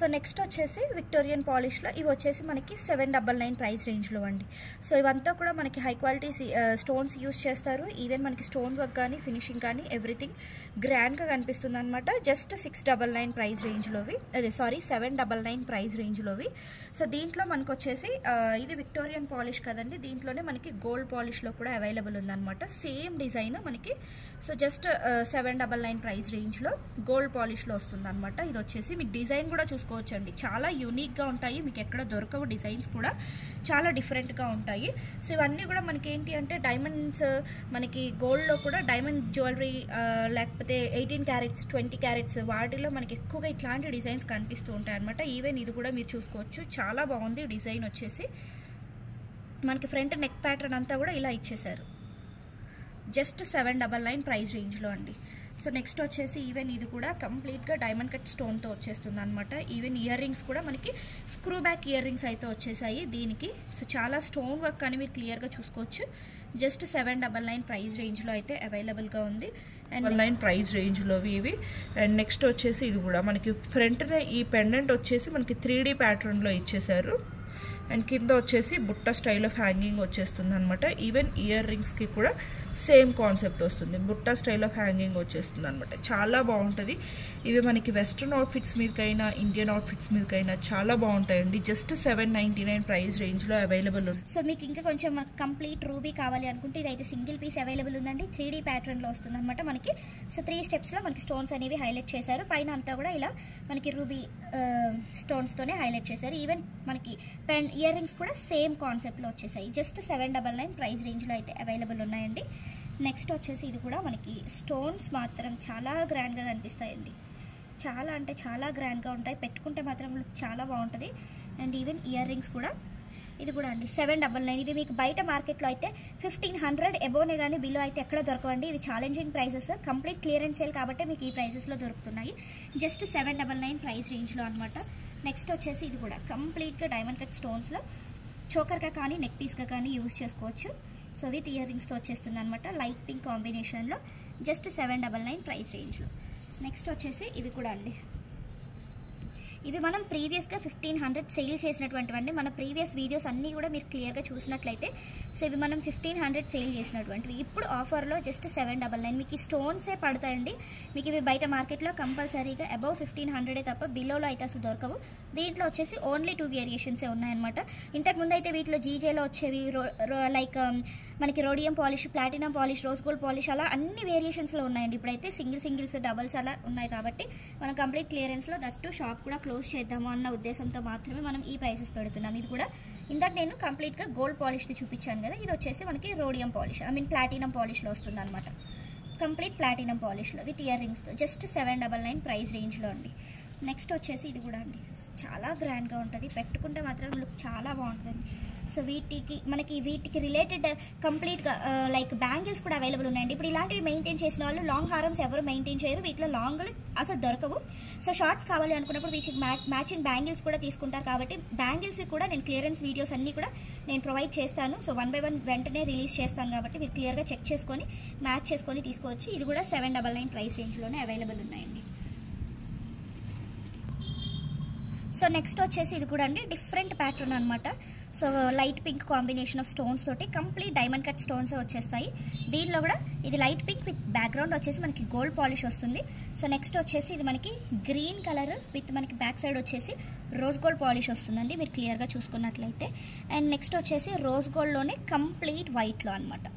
So next వచ్చేసి Victorian పాలిష్లో ఇవి వచ్చేసి మనకి 799 ప్రైస్ రేంజ్లో అండి. సో ఇవంతా కూడా మనకి హై క్వాలిటీ స్టోన్స్ యూస్ చేస్తారు. ఈవెన్ మనకి స్టోన్ వర్క్ కానీ ఫినిషింగ్ కానీ ఎవ్రీథింగ్ గ్రాండ్గా కనిపిస్తుంది అనమాట. జస్ట్ 699 ప్రైస్ రేంజ్లోవి, అదే సారీ 799 ప్రైస్ రేంజ్లోవి. సో దీంట్లో మనకు వచ్చేసి ఇది విక్టోరియన్ పాలిష్ కదండి, దీంట్లోనే మనకి గోల్డ్ పాలిష్లో కూడా అవైలబుల్ ఉందన్నమాట. సేమ్ డిజైన్ మనకి. సో జస్ట్ 799 ప్రైస్ రేంజ్లో గోల్డ్ పాలిష్లో వస్తుంది అనమాట. ఇది వచ్చేసి మీకు డిజైన్ కూడా చూసుకోవచ్చండి, చాలా యూనిక్గా ఉంటాయి, మీకు ఎక్కడ దొరకవు. డిజైన్స్ కూడా చాలా డిఫరెంట్గా ఉంటాయి. సో ఇవన్నీ కూడా మనకి ఏంటి అంటే డైమండ్స్, మనకి గోల్డ్లో కూడా డైమండ్ జ్యువెలరీ లేకపోతే 18 క్యారెట్స్ 20 క్యారెట్స్ వాటిలో మనకి ఎక్కువగా ఇట్లాంటి డిజైన్స్ కనిపిస్తూ ఉంటాయి అనమాట. ఈవెన్ ఇది కూడా మీరు చూసుకోవచ్చు, చాలా బాగుంది డిజైన్ వచ్చేసి. మనకి ఫ్రంట్ నెక్ ప్యాటర్న్ అంతా కూడా ఇలా ఇచ్చేసారు. జస్ట్ 799 ప్రైస్ రేంజ్లో అండి. సో నెక్స్ట్ వచ్చేసి ఈవెన్ ఇది కూడా కంప్లీట్గా డైమండ్ కట్ స్టోన్తో వచ్చేస్తుంది అనమాట. ఈవెన్ ఇయర్ రింగ్స్ కూడా మనకి స్క్రూ బ్యాక్ ఇయర్ రింగ్స్ అయితే వచ్చేసాయి దీనికి. సో చాలా స్టోన్ వర్క్ అని మీరు క్లియర్గా చూసుకోవచ్చు. జస్ట్ 799 ప్రైస్ రేంజ్లో అయితే అవైలబుల్గా ఉంది. అండ్ 9 ప్రైస్ రేంజ్లోవి ఇవి. అండ్ నెక్స్ట్ వచ్చేసి ఇది కూడా మనకి ఫ్రంట్నే ఈ పెండెంట్ వచ్చేసి మనకి 3D ప్యాటర్న్లో ఇచ్చేసారు. అండ్ కింద వచ్చేసి బుట్ట స్టైల్ ఆఫ్ హ్యాంగింగ్ వచ్చేస్తుంది అనమాట. ఈవెన్ ఇయర్ రింగ్స్కి కూడా సేమ్ కాన్సెప్ట్ వస్తుంది, బుట్ట స్టైల్ ఆఫ్ హ్యాంగింగ్ వచ్చేస్తుంది అనమాట. చాలా బాగుంటుంది. ఇవి మనకి వెస్ట్రన్ అవుట్ఫిట్స్ మీదకైనా ఇండియన్ అవుట్ఫిట్స్ మీదకైనా చాలా బాగుంటాయండి. జస్ట్ 799 ప్రైస్ రేంజ్లో అవైలబుల్ ఉంది. సో మీకు ఇంకా కొంచెం కంప్లీట్ రూబీ కావాలి అనుకుంటే ఇదైతే సింగిల్ పీస్ అవైలబుల్ ఉందండి. 3D ప్యాటర్న్లో వస్తుంది అనమాట మనకి. సో 3 స్టెప్స్లో మనకి స్టోన్స్ అనేవి హైలైట్ చేశారు. పైన అంతా కూడా ఇలా మనకి రూబీ స్టోన్స్తోనే హైలైట్ చేశారు. ఈవెన్ మనకి ఇయర్ రింగ్స్ కూడా సేమ్ కాన్సెప్ట్లో వచ్చేసాయి. జస్ట్ 799 ప్రైస్ రేంజ్లో అయితే అవైలబుల్ ఉన్నాయండి. నెక్స్ట్ వచ్చేసి ఇది కూడా మనకి స్టోన్స్ మాత్రం చాలా గ్రాండ్గా కనిపిస్తాయండి. చాలా అంటే చాలా గ్రాండ్గా ఉంటాయి, పెట్టుకుంటే మాత్రం చాలా బాగుంటుంది. అండ్ ఈవెన్ ఇయర్ రింగ్స్ కూడా ఇది కూడా అండి 799. ఇవి మీకు బయట మార్కెట్లో అయితే 1500 ఎబోనే కానీ బిలో అయితే ఎక్కడ దొరకవండి. ఇది challenging prices, complete clearance sale కాబట్టి మీకు ఈ ప్రైసెస్లో దొరుకుతున్నాయి. జస్ట్ 799 ప్రైస్ రేంజ్లో అనమాట. నెక్స్ట్ వచ్చేసి ఇది కూడా కంప్లీట్గా డైమండ్ కట్ స్టోన్స్లో చోకర్గా కానీ నెక్ పీస్గా కానీ యూజ్ చేసుకోవచ్చు. సో విత్ ఇయర్ రింగ్స్తో వచ్చేస్తుంది అనమాట. లైట్ పింక్ కాంబినేషన్లో జస్ట్ 799 ప్రైస్ రేంజ్లో. నెక్స్ట్ వచ్చేసి ఇవి కూడా అండి, ఇవి మనం ప్రీవియస్గా 1500 సేల్ చేసినటువంటివన్నీ. మన ప్రీవియస్ వీడియోస్ అన్నీ కూడా మీరు క్లియర్గా చూసినట్లయితే సో ఇవి మనం 1500 సేల్ చేసినటువంటివి. ఇప్పుడు ఆఫర్లో జస్ట్ 799. మీకు ఈ స్టోన్సే పడతాయండి. మీకు ఇవి బయట మార్కెట్లో కంపల్సరీగా అబౌవ్ 1500 తప్ప బిలోలో అయితే అసలు దొరకవు. దీంట్లో వచ్చేసి ఓన్లీ 2 వేరియేషన్సే ఉన్నాయన్నమాట. ఇంతకుముందు అయితే వీటిలో జీజేలో వచ్చేవి లైక్ మనకి rhodium polish, platinum polish, rose gold polish అలా అన్ని వేరియేషన్స్లో ఉన్నాయండి. ఇప్పుడైతే సింగిల్స్ డబల్స్ అలా ఉన్నాయి కాబట్టి మనం కంప్లీట్ క్లియరెన్స్లో దట్టు షాప్ కూడా క్లోజ్ చేద్దాము అన్న ఉద్దేశంతో మాత్రమే మనం ఈ ప్రైసెస్ పెడుతున్నాం. ఇది కూడా ఇందాక నేను కంప్లీట్గా గోల్డ్ పాలిష్ది చూపించాను కదా, ఇది వచ్చేసి మనకి రోడియం పాలిష్ ప్లాటినం పాలిష్లో వస్తుంది అనమాట. కంప్లీట్ ప్లాటినం పాలిష్లో విత్ ఇయర్ రింగ్స్తో జస్ట్ 799 ప్రైస్ రేంజ్లో అండి. నెక్స్ట్ వచ్చేసి ఇది కూడా అండి, చాలా గ్రాండ్గా ఉంటుంది, పెట్టుకుంటే మాత్రం లుక్ చాలా బాగుంటుందండి. సో వీటికి రిలేటెడ్ కంప్లీట్గా లైక్ బ్యాంగిల్స్ కూడా అవైలబుల్ ఉన్నాయండి. ఇప్పుడు ఇలాంటివి మెయింటైన్ చేసిన వాళ్ళు లాంగ్ హారమ్స్ ఎవరు మెయింటైన్ చేయరు, వీటిలో లాంగ్లు అసలు దొరకవు. సో షార్ట్స్ కావాలి అనుకున్నప్పుడు వీటికి మ్యాచింగ్ బ్యాంగిల్స్ కూడా తీసుకుంటారు కాబట్టి బ్యాంగిల్స్వి కూడా నేను క్లియరెన్స్ వీడియోస్ అన్నీ కూడా నేను ప్రొవైడ్ చేస్తాను. సో 1 by 1 వెంటనే రిలీజ్ చేస్తాను కాబట్టి మీరు క్లియర్గా చెక్ చేసుకొని మ్యాచ్ చేసుకొని తీసుకోవచ్చు. ఇది కూడా 799 ప్రైస్ రేంజ్లోనే అవైలబుల్ ఉన్నాయండి. సో నెక్స్ట్ వచ్చేసి ఇది కూడా అండి డిఫరెంట్ ప్యాటర్న్ అనమాట. So light pink combination of stones తోటి కంప్లీట్ డైమండ్ కట్ స్టోన్స్ వచ్చేస్తాయి. దీనిలో కూడా ఇది లైట్ పింక్ విత్ బ్యాక్గ్రౌండ్ వచ్చేసి మనకి గోల్డ్ పాలిష్ వస్తుంది. సో నెక్స్ట్ వచ్చేసి ఇది మనకి గ్రీన్ కలర్ విత్ మనకి బ్యాక్ సైడ్ వచ్చేసి రోజ్ గోల్డ్ పాలిష్ వస్తుందండి మీరు క్లియర్గా చూసుకున్నట్లయితే. అండ్ నెక్స్ట్ వచ్చేసి రోజ్ గోల్డ్లోనే కంప్లీట్ వైట్లో అనమాట.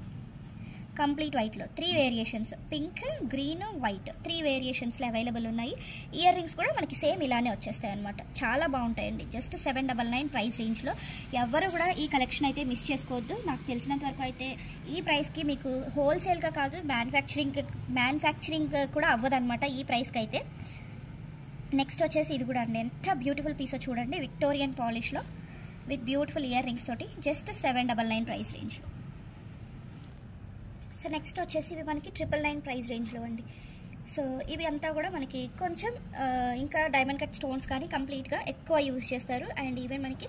కంప్లీట్ వైట్లో 3 వేరియేషన్స్, పింక్, గ్రీన్, వైట్ 3 వేరియేషన్స్లో అవైలబుల్ ఉన్నాయి. ఇయర్ రింగ్స్ కూడా మనకి సేమ్ ఇలానే వచ్చేస్తాయి అనమాట. చాలా బాగుంటాయండి. జస్ట్ 799 ప్రైస్ రేంజ్లో. ఎవరు కూడా ఈ కలెక్షన్ అయితే మిస్ చేసుకోవద్దు. నాకు తెలిసినంత వరకు అయితే ఈ ప్రైస్కి మీకు హోల్సేల్గా కాదు మ్యానుఫ్యాక్చరింగ్ కూడా అవ్వదన్నమాట ఈ ప్రైస్కి అయితే. నెక్స్ట్ వచ్చేసి ఇది కూడా అండి, ఎంత బ్యూటిఫుల్ పీసో చూడండి, విక్టోరియన్ పాలిష్లో విత్ బ్యూటిఫుల్ ఇయర్ రింగ్స్ తోటి జస్ట్ 799 ప్రైస్ రేంజ్లో. సో నెక్స్ట్ వచ్చేసి ఇవి మనకి 999 ప్రైస్ రేంజ్లో అండి. సో ఇవి అంతా కూడా మనకి కొంచెం ఇంకా డైమండ్ కట్ స్టోన్స్ కానీ కంప్లీట్గా ఎక్కువ యూజ్ చేస్తారు. అండ్ ఈవెన్ మనకి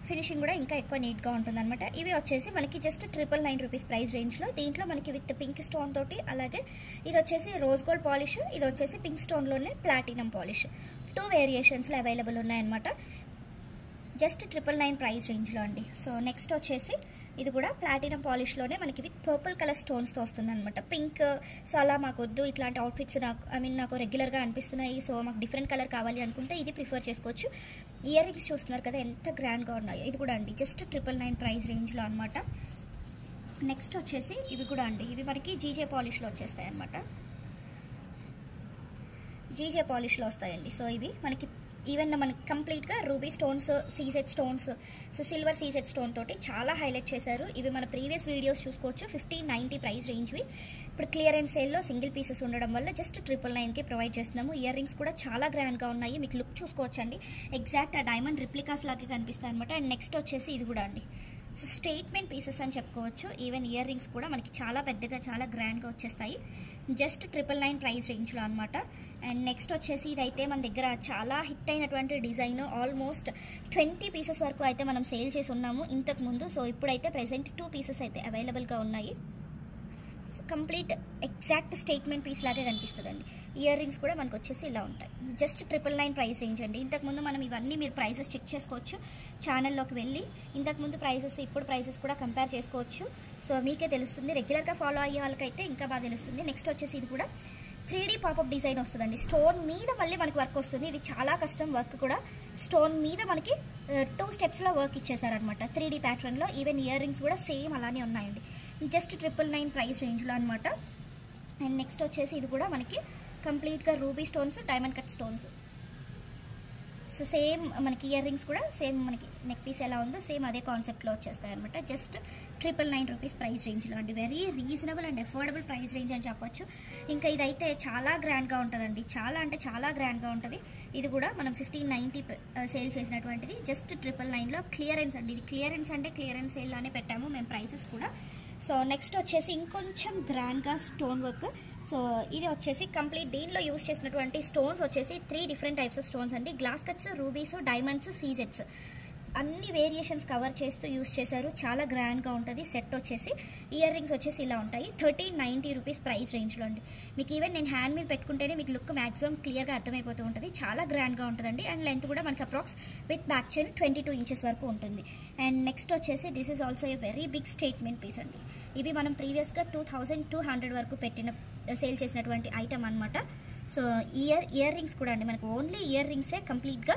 ఫినిషింగ్ కూడా ఇంకా ఎక్కువ నీట్గా ఉంటుంది అనమాట. ఇవి వచ్చేసి మనకి జస్ట్ 999 రూపీస్ ప్రైస్ రేంజ్లో. దీంట్లో మనకి విత్ పింక్ స్టోన్ తోటి, అలాగే ఇది వచ్చేసి రోజ్ గోల్డ్ పాలిష్, ఇది వచ్చేసి పింక్ స్టోన్లోనే ప్లాటినం పాలిష్ 2 వేరియేషన్స్లో అవైలబుల్ ఉన్నాయన్నమాట. జస్ట్ 999 ప్రైస్ రేంజ్లో అండి. సో నెక్స్ట్ వచ్చేసి ఇది కూడా ప్లాటినం పాలిష్లోనే మనకి విత్ పర్పుల్ కలర్ స్టోన్స్తో వస్తుంది అనమాట. పింక్ సో అలా మాకు వద్దు, ఇట్లాంటి అవుట్ఫిట్స్ నాకు రెగ్యులర్గా అనిపిస్తున్నాయి, సో మాకు డిఫరెంట్ కలర్ కావాలి అనుకుంటే ఇది ప్రిఫర్ చేసుకోవచ్చు. ఇయర్ రింగ్స్ చూస్తున్నారు కదా ఎంత గ్రాండ్గా ఉన్నాయో, ఇది కూడా అండి జస్ట్ 999 ప్రైస్ రేంజ్లో అనమాట. నెక్స్ట్ వచ్చేసి ఇవి కూడా అండి, ఇవి మనకి జీజే పాలిష్లో వచ్చేస్తాయి అనమాట. జీజే పాలిష్లో వస్తాయండి. సో ఇవి మనకి ఈవెన్ మనకి కంప్లీట్గా ruby stones, CZ stones, so silver CZ stone తోటి చాలా హైలైట్ చేశారు. ఇవి మన ప్రీవియస్ వీడియోస్ చూసుకోవచ్చు. 1590 ప్రైస్ రేంజ్వి. ఇప్పుడు క్లియరెన్స్ సేల్లో సింగిల్ పీసెస్ ఉండడం వల్ల జస్ట్ 999కి ప్రొవైడ్ చేస్తున్నాము. ఇయర్ రింగ్స్ కూడా చాలా గ్రాండ్గా ఉన్నాయి, మీకు లుక్ చూసుకోవచ్చండి. ఎగ్జాక్ట్ ఆ డైమండ్ రిప్లికాస్ లాగే కనిపిస్తాయి అనమాట. అండ్ నెక్స్ట్ వచ్చేసి ఇది కూడా అండి, సో స్టేట్మెంట్ పీసెస్ అని చెప్పుకోవచ్చు. ఈవెన్ ఇయర్ రింగ్స్ కూడా మనకి చాలా పెద్దగా చాలా గ్రాండ్గా వచ్చేస్తాయి. జస్ట్ 999 ప్రైస్ రేంజ్లో అనమాట. అండ్ నెక్స్ట్ వచ్చేసి ఇదైతే మన దగ్గర చాలా హిట్ అయినటువంటి డిజైన్. ఆల్మోస్ట్ 20 పీసెస్ వరకు అయితే మనం సేల్ చేసి ఉన్నాము ఇంతకుముందు. సో ఇప్పుడైతే ప్రెసెంట్ 2 పీసెస్ అయితే అవైలబుల్గా ఉన్నాయి. So complete exact statement piece లాగే కనిపిస్తుందండి. ఇయర్ రింగ్స్ కూడా మనకు వచ్చేసి ఇలా ఉంటాయి. జస్ట్ 999 ప్రైస్ రేంజ్ అండి. ఇంతకుముందు మనం ఇవన్నీ మీరు ప్రైసెస్ చెక్ చేసుకోవచ్చు ఛానల్లోకి వెళ్ళి. ఇంతకుముందు ప్రైసెస్ ఇప్పుడు ప్రైసెస్ కూడా కంపేర్ చేసుకోవచ్చు. సో మీకే తెలుస్తుంది, రెగ్యులర్గా ఫాలో అయ్యే వాళ్ళకైతే ఇంకా బాగా తెలుస్తుంది. నెక్స్ట్ వచ్చేసి ఇది కూడా 3D పాపప్ డిజైన్ వస్తుందండి. స్టోన్ మీద మళ్ళీ మనకి వర్క్ వస్తుంది. ఇది చాలా కష్టం వర్క్ కూడా. స్టోన్ మీద మనకి 2 స్టెప్స్లో వర్క్ ఇచ్చేసారనమాట 3D ప్యాటర్న్లో. ఈవెన్ ఇయర్ రింగ్స్ కూడా సేమ్ అలానే ఉన్నాయండి. జస్ట్ 999 ప్రైస్ రేంజ్లో అనమాట. అండ్ నెక్స్ట్ వచ్చేసి ఇది కూడా మనకి కంప్లీట్గా ruby stones, diamond cut stones. So same మనకి ఇయర్ రింగ్స్ కూడా సేమ్ మనకి నెక్ పీస్ ఎలా ఉందో సేమ్ అదే కాన్సెప్ట్లో వచ్చేస్తాయి అనమాట. జస్ట్ 999 రూపీస్ ప్రైస్ రేంజ్లో అండి. Very reasonable and affordable price range అని చెప్పొచ్చు. ఇంకా ఇదైతే చాలా గ్రాండ్గా ఉంటుందండి, చాలా అంటే చాలా గ్రాండ్గా ఉంటుంది. ఇది కూడా మనం 1590 సేల్ చేసినటువంటిది జస్ట్ 999లో క్లియరెన్స్ అండి. ఇది క్లియరెన్స్ అంటే క్లియరెన్స్ సేల్ లానే పెట్టాము మేము ప్రైసెస్ కూడా. సో నెక్స్ట్ వచ్చేసి ఇంకొంచెం గ్రాండ్గా స్టోన్ వర్క్. సో ఇది వచ్చేసి కంప్లీట్ దీనిలో యూస్ చేసినటువంటి స్టోన్స్ వచ్చేసి 3 డిఫరెంట్ టైప్స్ ఆఫ్ స్టోన్స్ అండి. గ్లాస్ కట్స్, రూబీస్, డైమండ్స్, సీజెట్స్ అన్ని వేరియేషన్స్ కవర్ చేస్తూ యూస్ చేశారు. చాలా గ్రాండ్గా ఉంటుంది. సెట్ వచ్చేసి ఇయర్ రింగ్స్ వచ్చేసి ఇలా ఉంటాయి. 1390 రూపీస్ ప్రైస్ రేంజ్లో అండి. మీకు ఈవెన్ నేను హ్యాండ్ మీద పెట్టుకుంటేనే మీకు లుక్ మ్యాక్సిమం క్లియర్గా అర్థమైపోతూ ఉంటుంది. చాలా గ్రాండ్గా ఉంటుందండి. అండ్ లెంత్ కూడా మనకి approx with back chain 22 inches వరకు ఉంటుంది. అండ్ నెక్స్ట్ వచ్చేసి this is also a very big statement piece అండి. ఇవి మనం ప్రీవియస్గా 2200 వరకు సేల్ చేసినటువంటి ఐటమ్ అనమాట. సో ఇయర్ రింగ్స్ కూడా అండి మనకు ఓన్లీ ఇయర్ రింగ్సే కంప్లీట్గా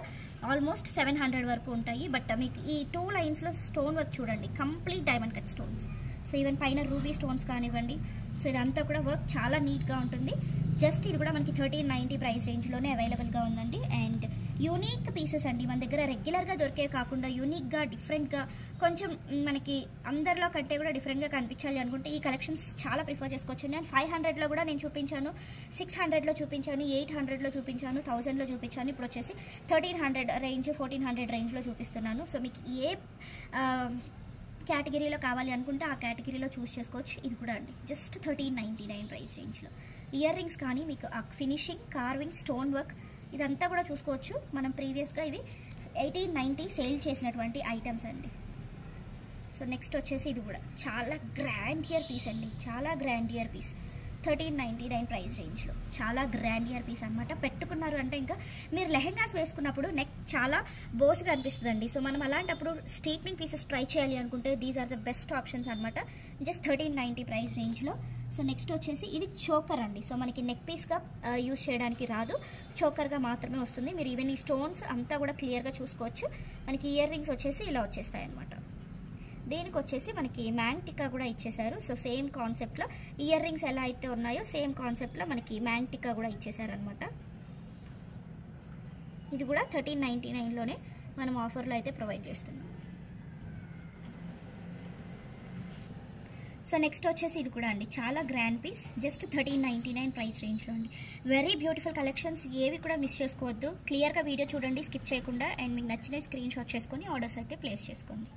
ఆల్మోస్ట్ 700 వరకు ఉంటాయి. బట్ మీకు ఈ 2 లైన్స్లో స్టోన్ వర్క్ చూడండి, complete diamond cut stones. So even పైన రూబీ స్టోన్స్ కానివ్వండి, సో ఇదంతా కూడా వర్క్ చాలా నీట్గా ఉంటుంది. జస్ట్ ఇది కూడా మనకి 1390 ప్రైస్ రేంజ్లోనే అవైలబుల్గా ఉందండి. అండ్ యూనిక్ పీసెస్ అండి, మన దగ్గర రెగ్యులర్గా దొరికే కాకుండా యూనిక్గా డిఫరెంట్గా కొంచెం మనకి అందరిలో కంటే కూడా డిఫరెంట్గా కనిపించాలి అనుకుంటే ఈ కలెక్షన్స్ చాలా ప్రిఫర్ చేసుకోవచ్చు. నేను 500లో కూడా నేను చూపించాను, 600లో చూపించాను, 800లో చూపించాను, 1000లో చూపించాను. ఇప్పుడు వచ్చేసి 1300 రేంజ్, 1400 రేంజ్లో చూపిస్తున్నాను. సో మీకు ఏ కేటగిరీలో కావాలి అనుకుంటే ఆ కేటగిరీలో చూస్ చేసుకోవచ్చు. ఇది కూడా అండి జస్ట్ 1399 ప్రైస్ రేంజ్లో. ఇయర్ రింగ్స్ కానీ మీకు ఆ ఫినిషింగ్, కార్వింగ్, స్టోన్ వర్క్ ఇదంతా కూడా చూసుకోవచ్చు. మనం ప్రీవియస్గా ఇవి 1890 సేల్ చేసినటువంటి ఐటమ్స్ అండి. సో నెక్స్ట్ వచ్చేసి ఇది కూడా చాలా గ్రాండ్ ఇయర్ పీస్ అండి, చాలా గ్రాండ్ ఇయర్ పీస్ 1399 ప్రైస్ రేంజ్లో. చాలా గ్రాండ్ ఇయర్ పీస్ అనమాట. పెట్టుకున్నారు అంటే ఇంకా మీరు లెహెంగాస్ వేసుకున్నప్పుడు నెక్ చాలా బోస్గా అనిపిస్తుందండి. సో మనం అలాంటప్పుడు స్టేట్మెంట్ పీసెస్ ట్రై చేయాలి అనుకుంటే these are the best options అనమాట. జస్ట్ 1390 ప్రైస్ రేంజ్లో. సో నెక్స్ట్ వచ్చేసి ఇది చోకర్ అండి. సో మనకి నెక్ పీస్గా యూజ్ చేయడానికి రాదు, చోకర్గా మాత్రమే వస్తుంది. మీరు ఈవెన్ ఈ స్టోన్స్ అంతా కూడా క్లియర్గా చూసుకోవచ్చు. మనకి ఇయర్ రింగ్స్ వచ్చేసి ఇలా వచ్చేస్తాయి అనమాట. దీనికి వచ్చేసి మనకి మ్యాంగ్ టిక్కా కూడా ఇచ్చేసారు. సో సేమ్ కాన్సెప్ట్లో ఇయర్ రింగ్స్ ఎలా అయితే ఉన్నాయో సేమ్ కాన్సెప్ట్లో మనకి మ్యాంగ్ టిక్కా కూడా ఇచ్చేసారనమాట. ఇది కూడా 1399లోనే మనం ఆఫర్లో అయితే ప్రొవైడ్ చేస్తున్నాం. సో నెక్స్ట్ వచ్చేసి ఇది కూడా అండి చాలా గ్రాండ్ పీస్, జస్ట్ 1399 ప్రైస్ రేంజ్లో అండి. వెరీ బ్యూటిఫుల్ కలెక్షన్స్, ఏవి కూడా మిస్ చేసుకోవద్దు. క్లియర్గా వీడియో చూడండి స్కిప్ చేయకుండా. అండ్ మీకు నచ్చిన స్క్రీన్ షాట్ చేసుకొని ఆర్డర్స్ అయితే ప్లేస్ చేసుకోండి.